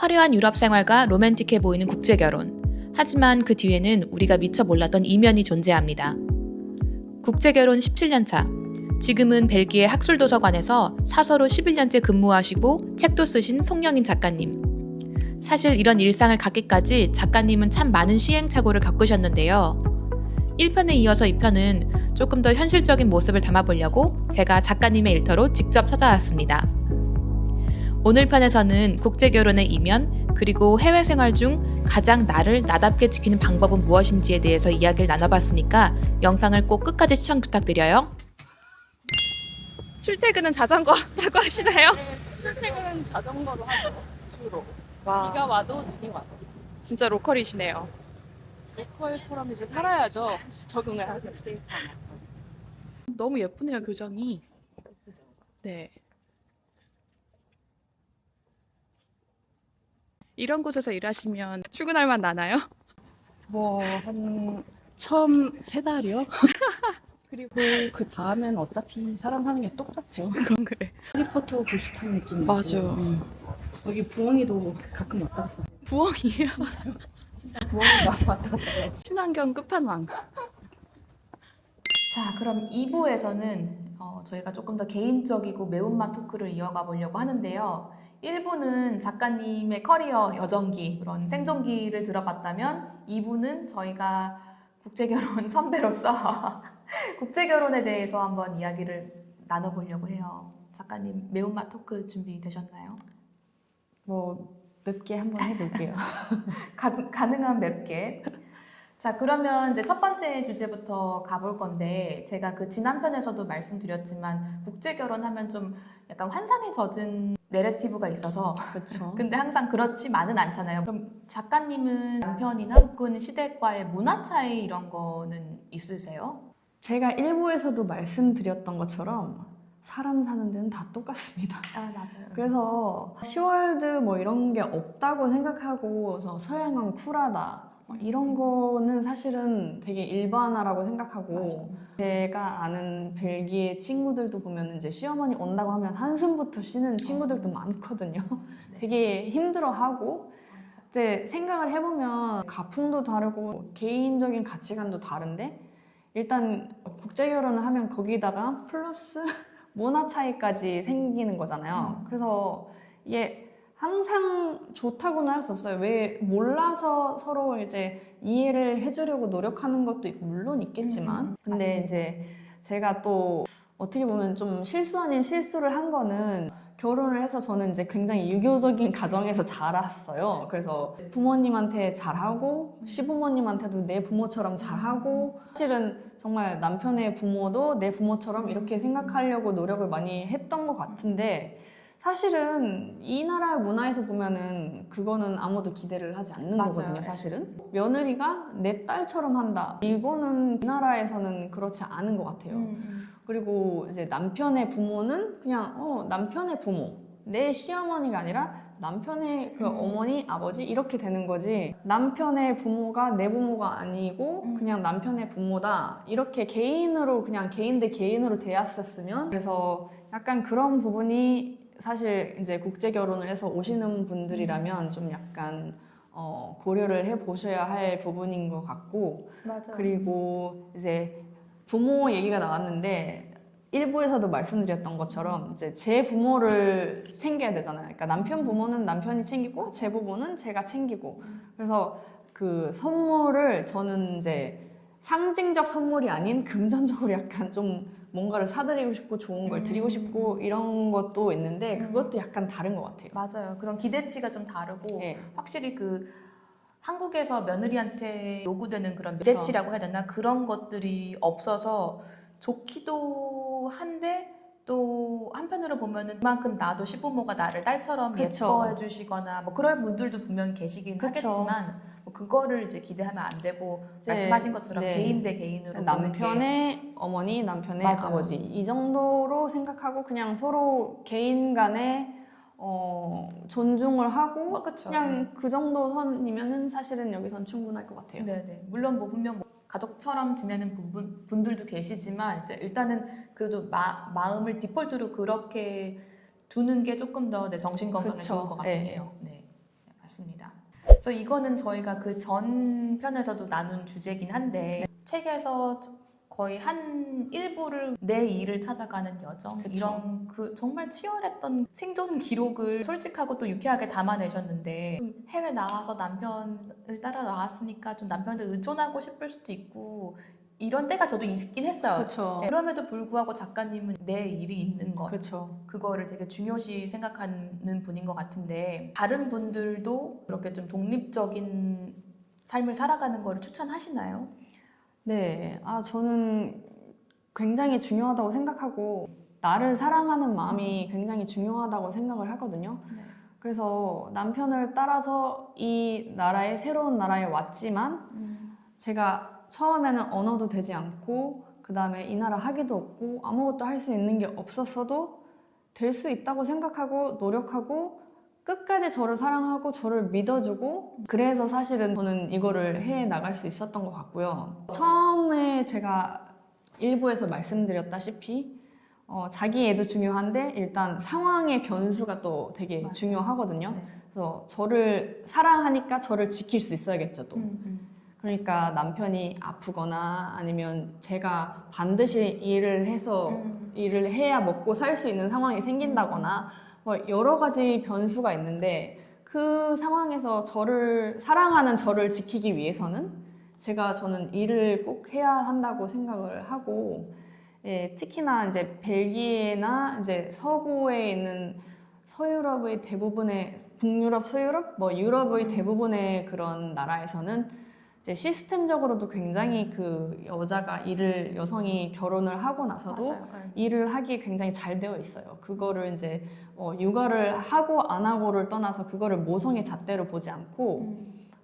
화려한 유럽 생활과 로맨틱해 보이는 국제결혼. 하지만 그 뒤에는 우리가 미처 몰랐던 이면이 존재합니다. 국제결혼 17년 차. 지금은 벨기에 학술도서관에서 사서로 11년째 근무하시고 책도 쓰신 송영인 작가님. 사실 이런 일상을 갖기까지 작가님은 참 많은 시행착오를 겪으셨는데요. 1편에 이어서 2편은 조금 더 현실적인 모습을 담아보려고 제가 작가님의 일터로 직접 찾아왔습니다. 오늘 편에서는 국제결혼의 이면, 그리고 해외 생활 중 가장 나를 나답게 지키는 방법은 무엇인지에 대해서 이야기를 나눠봤으니까 영상을 꼭 끝까지 시청 부탁드려요. 출퇴근은 자전거 타고 하시나요? 출퇴근은 자전거로 하죠. 주로. 와, 비가 와도 눈이 와도. 진짜 로컬이시네요. 로컬처럼 이제 살아야죠. 적응을 하죠. 너무 예쁘네요, 교정이. 네. 이런 곳에서 일하시면 출근할 만 나나요? 한 처음 3달이요? 그리고 그 다음엔 어차피 사람 사는 게 똑같죠. 그건 그래. 해리포터 비슷한 느낌. 맞아. 여기 부엉이도 가끔 왔다 갔다. 부엉이에요. 진짜 부엉이가 왔다 갔다 해요. 친환경 끝판왕. 자, 그럼 2부에서는 저희가 조금 더 개인적이고 매운맛 토크를 이어가 보려고 하는데요. 1부는 작가님의 커리어 여정기, 그런 생존기를 들어봤다면 2부는 저희가 국제결혼 선배로서 국제결혼에 대해서 한번 이야기를 나눠보려고 해요. 작가님 매운맛 토크 준비되셨나요? 맵게 한번 해볼게요. 가능한 맵게. 자, 그러면 이제 첫 번째 주제부터 가볼 건데, 제가 그 지난 편에서도 말씀드렸지만 국제결혼하면 좀 약간 환상에 젖은 내러티브가 있어서 그렇죠. 근데 항상 그렇지만은 않잖아요. 그럼 작가님은 남편이나 혹은 시댁과의 문화 차이 이런 거는 있으세요? 제가 일부에서도 말씀드렸던 것처럼 사람 사는 데는 다 똑같습니다. 아, 맞아요. 그래서 시월드 뭐 이런 게 없다고 생각하고 그래서 서양은 쿨하다 이런 거는 사실은 되게 일반화라고 생각하고 맞아. 제가 아는 벨기에 친구들도 보면 이제 시어머니 온다고 하면 한숨부터 쉬는 친구들도 많거든요. 네. 되게 힘들어하고 맞아. 근데 생각을 해보면 가풍도 다르고 개인적인 가치관도 다른데 일단 국제결혼을 하면 거기다가 플러스 문화 차이까지 생기는 거잖아요. 그래서 이게 항상 좋다고는 할 수 없어요. 왜 몰라서 서로 이제 이해를 해주려고 노력하는 것도 물론 있겠지만 근데 맞습니다. 이제 제가 또 어떻게 보면 좀 실수 아닌 실수를 한 거는 결혼을 해서 저는 이제 굉장히 유교적인 가정에서 자랐어요. 그래서 부모님한테 잘하고 시부모님한테도 내 부모처럼 잘하고 사실은 정말 남편의 부모도 내 부모처럼 이렇게 생각하려고 노력을 많이 했던 것 같은데 사실은 이 나라의 문화에서 보면은 그거는 아무도 기대를 하지 않는 맞아요. 거거든요, 사실은. 며느리가 내 딸처럼 한다. 이거는 이 나라에서는 그렇지 않은 것 같아요. 그리고 이제 남편의 부모는 그냥 남편의 부모. 내 시어머니가 아니라 남편의 그 어머니, 아버지 이렇게 되는 거지 남편의 부모가 내 부모가 아니고 그냥 남편의 부모다 이렇게 개인으로 그냥 개인 대 개인으로 대했었으면 그래서 약간 그런 부분이 사실 이제 국제 결혼을 해서 오시는 분들이라면 좀 약간 고려를 해 보셔야 할 부분인 것 같고 맞아요. 그리고 이제 부모 얘기가 나왔는데 일부에서도 말씀드렸던 것처럼 이제 제 부모를 챙겨야 되잖아요. 그러니까 남편 부모는 남편이 챙기고 제 부모는 제가 챙기고 그래서 그 선물을 저는 이제 상징적 선물이 아닌 금전적으로 약간 좀 뭔가를 사드리고 싶고 좋은 걸 드리고 싶고 이런 것도 있는데 그것도 약간 다른 것 같아요. 맞아요. 그런 기대치가 좀 다르고 네. 확실히 그 한국에서 며느리한테 요구되는 그런 그쵸. 기대치라고 해야 되나 그런 것들이 없어서 좋기도 한데 또 한편으로 보면은 그만큼 나도 시부모가 나를 딸처럼 그쵸. 예뻐해 주시거나 뭐 그럴 분들도 분명히 계시긴 그쵸. 하겠지만 뭐 그거를 이제 기대하면 안 되고 이제, 말씀하신 것처럼 네. 개인 대 개인으로 보는 게 남편의 어머니, 남편의 맞아요. 아버지 이 정도로 생각하고 그냥 서로 개인 간에 존중을 하고 그쵸. 그냥 그 정도 선이면은 사실은 여기선 충분할 것 같아요. 네네. 물론 뭐 분명 뭐 가족처럼 지내는 분들도 계시지만 이제 일단은 그래도 마음을 디폴트로 그렇게 두는 게 조금 더 내 정신 건강에 그쵸. 좋을 것 같긴 네. 해요. 네. 맞습니다. 그래서 이거는 저희가 그 전 편에서도 나눈 주제긴 한데 책에서 거의 한 일부를 내 일을 찾아가는 여정 그쵸. 이런 그 정말 치열했던 생존 기록을 솔직하고 또 유쾌하게 담아내셨는데 좀 해외 나와서 남편을 따라 나왔으니까 좀 남편한테 의존하고 싶을 수도 있고 이런 때가 저도 있긴 했어요. 그렇죠. 그럼에도 불구하고 작가님은 내 일이 있는 것 그렇죠. 그거를 되게 중요시 생각하는 분인 것 같은데 다른 분들도 이렇게 좀 독립적인 삶을 살아가는 거를 추천하시나요? 네, 저는 굉장히 중요하다고 생각하고 나를 사랑하는 마음이 굉장히 중요하다고 생각을 하거든요. 네. 그래서 남편을 따라서 이 나라에 새로운 나라에 왔지만 제가 처음에는 언어도 되지 않고 그 다음에 이 나라 학위도 없고 아무것도 할 수 있는 게 없었어도 될 수 있다고 생각하고 노력하고 끝까지 저를 사랑하고 저를 믿어주고 그래서 사실은 저는 이거를 해 나갈 수 있었던 것 같고요. 처음에 제가 일부에서 말씀드렸다시피 자기 애도 중요한데 일단 상황의 변수가 또 되게 맞아요. 중요하거든요. 네. 그래서 저를 사랑하니까 저를 지킬 수 있어야겠죠 또. 그러니까 남편이 아프거나 아니면 제가 반드시 일을 해서 일을 해야 먹고 살 수 있는 상황이 생긴다거나 뭐 여러 가지 변수가 있는데 그 상황에서 사랑하는 저를 지키기 위해서는 저는 일을 꼭 해야 한다고 생각을 하고 예, 특히나 이제 벨기에나 이제 서구에 있는 서유럽의 대부분의 북유럽, 서유럽, 뭐 유럽의 대부분의 그런 나라에서는 이제 시스템적으로도 굉장히 그 여성이 결혼을 하고 나서도 맞아요. 네. 일을 하기 굉장히 잘 되어 있어요. 그거를 이제 육아를 하고 안 하고를 떠나서 그거를 모성의 잣대로 보지 않고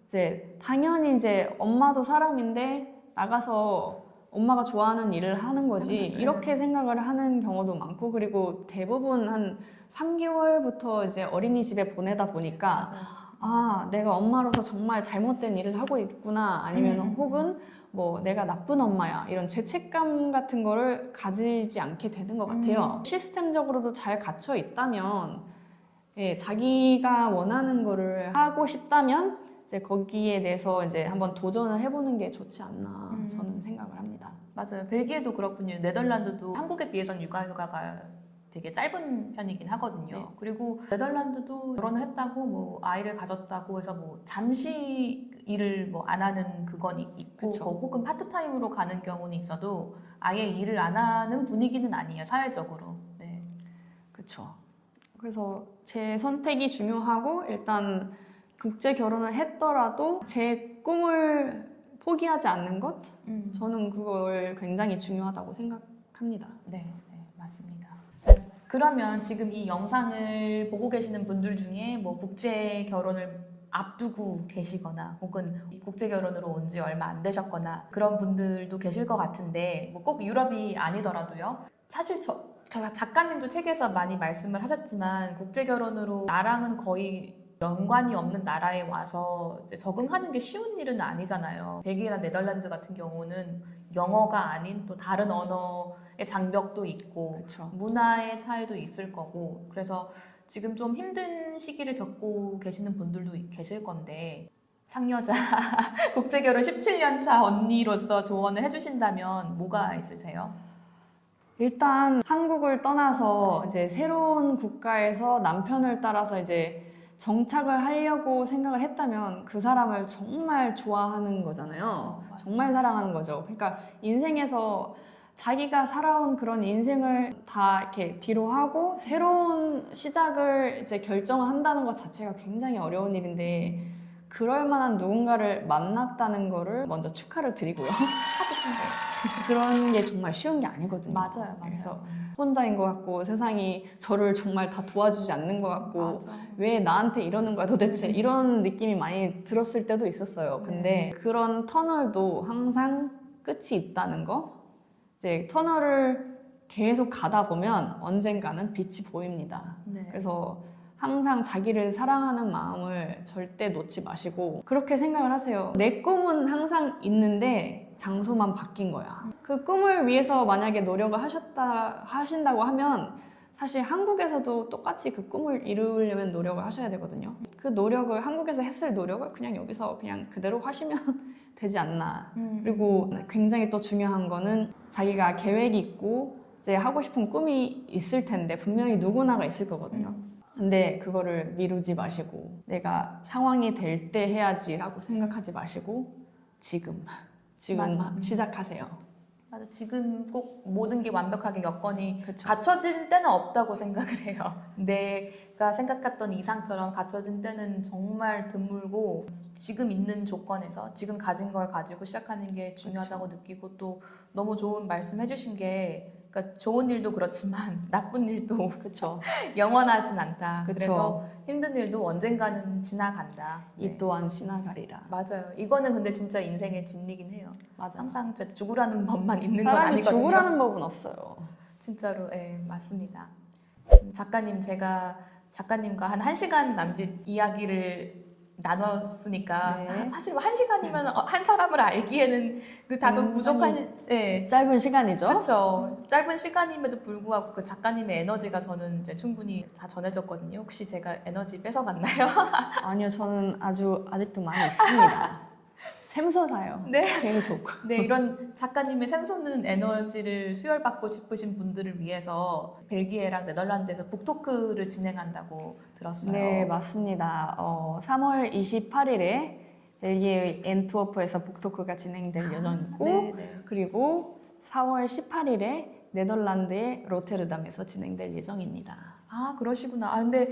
이제 당연히 이제 엄마도 사람인데 나가서 엄마가 좋아하는 일을 하는 거지 맞아요. 이렇게 생각을 하는 경우도 많고 그리고 대부분 한 3개월부터 이제 어린이집에 보내다 보니까 맞아요. 내가 엄마로서 정말 잘못된 일을 하고 있구나 아니면 혹은 뭐 내가 나쁜 엄마야 이런 죄책감 같은 거를 가지지 않게 되는 것 같아요. 시스템적으로도 잘 갖춰 있다면 예, 자기가 원하는 거를 하고 싶다면 이제 거기에 대해서 이제 한번 도전을 해보는 게 좋지 않나 저는 생각을 합니다. 맞아요. 벨기에도 그렇군요. 네덜란드도 한국에 비해서는 육아휴가가 되게 짧은 편이긴 하거든요. 네. 그리고 네덜란드도 결혼을 했다고 뭐 아이를 가졌다고 해서 뭐 잠시 일을 뭐 안 하는 그건 있고 그쵸. 뭐 혹은 파트타임으로 가는 경우는 있어도 아예 일을 안 하는 분위기는 아니에요. 사회적으로. 네. 그렇죠. 그래서 제 선택이 중요하고 일단 국제 결혼을 했더라도 제 꿈을 포기하지 않는 것 저는 그걸 굉장히 중요하다고 생각합니다. 네, 네, 맞습니다. 자, 그러면 지금 이 영상을 보고 계시는 분들 중에 뭐 국제 결혼을 앞두고 계시거나 혹은 국제 결혼으로 온 지 얼마 안 되셨거나 그런 분들도 계실 것 같은데 뭐 꼭 유럽이 아니더라도요. 사실 저 작가님도 책에서 많이 말씀을 하셨지만 국제 결혼으로 나랑은 거의 연관이 없는 나라에 와서 이제 적응하는 게 쉬운 일은 아니잖아요. 벨기에나 네덜란드 같은 경우는 영어가 아닌 또 다른 언어의 장벽도 있고 그렇죠. 문화의 차이도 있을 거고 그래서 지금 좀 힘든 시기를 겪고 계시는 분들도 계실 건데 상여자 국제결혼 17년 차 언니로서 조언을 해주신다면 뭐가 있으세요? 일단 한국을 떠나서 맞아요. 이제 새로운 국가에서 남편을 따라서 이제 정착을 하려고 생각을 했다면 그 사람을 정말 좋아하는 거잖아요. 맞아요. 정말 사랑하는 거죠. 그러니까 인생에서 자기가 살아온 그런 인생을 다 이렇게 뒤로 하고 새로운 시작을 이제 결정한다는 것 자체가 굉장히 어려운 일인데 그럴 만한 누군가를 만났다는 거를 먼저 축하를 드리고요. 그런 게 정말 쉬운 게 아니거든요. 맞아요. 그래서 혼자인 것 같고 세상이 저를 정말 다 도와주지 않는 것 같고 왜 나한테 이러는 거야 도대체 이런 느낌이 많이 들었을 때도 있었어요. 근데 그런 터널도 항상 끝이 있다는 거 이제 터널을 계속 가다 보면 언젠가는 빛이 보입니다. 네. 그래서 항상 자기를 사랑하는 마음을 절대 놓지 마시고 그렇게 생각을 하세요. 내 꿈은 항상 있는데 장소만 바뀐 거야. 그 꿈을 위해서 만약에 노력을 하신다고 하면 사실 한국에서도 똑같이 그 꿈을 이루려면 노력을 하셔야 되거든요. 그 노력을 한국에서 했을 노력을 그냥 여기서 그냥 그대로 하시면 되지 않나. 그리고 굉장히 또 중요한 거는 자기가 계획이 있고 이제 하고 싶은 꿈이 있을 텐데 분명히 누구나가 있을 거거든요. 근데 그거를 미루지 마시고 내가 상황이 될 때 해야지라고 생각하지 마시고 지금 맞아. 시작하세요. 맞아. 지금 꼭 모든 게 완벽하게 여건이 그쵸. 갖춰질 때는 없다고 생각을 해요. 내가 생각했던 이상처럼 갖춰진 때는 정말 드물고 지금 있는 조건에서 지금 가진 걸 가지고 시작하는 게 중요하다고 느끼고 또 너무 좋은 말씀 해주신 게 그러니까 좋은 일도 그렇지만 나쁜 일도 그쵸. 영원하진 않다. 그쵸. 그래서 힘든 일도 언젠가는 지나간다. 이 네. 또한 지나가리라. 맞아요. 이거는 근데 진짜 인생의 진리긴 해요. 맞아. 항상 진짜 죽으라는 법만 있는 건 사람이 아니거든요. 죽으라는 법은 없어요. 진짜로, 예, 맞습니다. 작가님, 제가 작가님과 한 1시간 남짓 이야기를 나눴으니까 네. 사실 1시간이면 한 사람을 알기에는 그 다소 굉장히 부족한, 예. 짧은 시간이죠? 그렇죠. 짧은 시간임에도 불구하고 그 작가님의 에너지가 저는 이제 충분히 다 전해졌거든요. 혹시 제가 에너지 뺏어갔나요? 아니요, 저는 아직도 많이 있습니다. 샘솟아요. 네. 계속. 네, 이런 작가님의 샘솟는 에너지를 수혈받고 싶으신 분들을 위해서 벨기에랑 네덜란드에서 북토크를 진행한다고 들었어요. 네, 맞습니다. 3월 28일에 벨기에 엔트워프에서 북토크가 진행될 예정이고, 네, 네. 그리고 4월 18일에 네덜란드의 로테르담에서 진행될 예정입니다. 아, 그러시구나. 아, 근데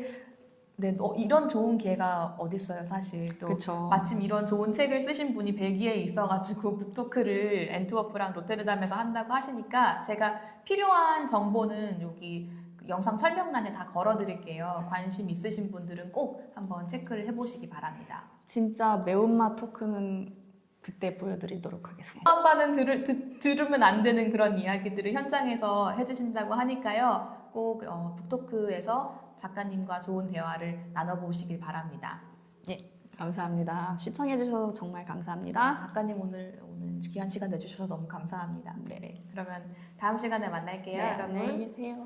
네, 이런 좋은 기회가 어딨어요, 사실. 또 그쵸. 마침 이런 좋은 책을 쓰신 분이 벨기에에 있어가지고 북토크를 엔트워프랑 로테르담에서 한다고 하시니까 제가 필요한 정보는 여기 그 영상 설명란에 다 걸어드릴게요. 관심 있으신 분들은 꼭 한번 체크를 해보시기 바랍니다. 진짜 매운맛 토크는 그때 보여드리도록 하겠습니다. 한번은 들으면 안 되는 그런 이야기들을 현장에서 해주신다고 하니까요. 꼭 북토크에서 작가님과 좋은 대화를 나눠보시길 바랍니다. 예, 감사합니다. 시청해주셔서 정말 감사합니다. 작가님 오늘 귀한 시간 내주셔서 너무 감사합니다. 네. 그러면 다음 시간에 만날게요, 네, 여러분. 안녕히 계세요.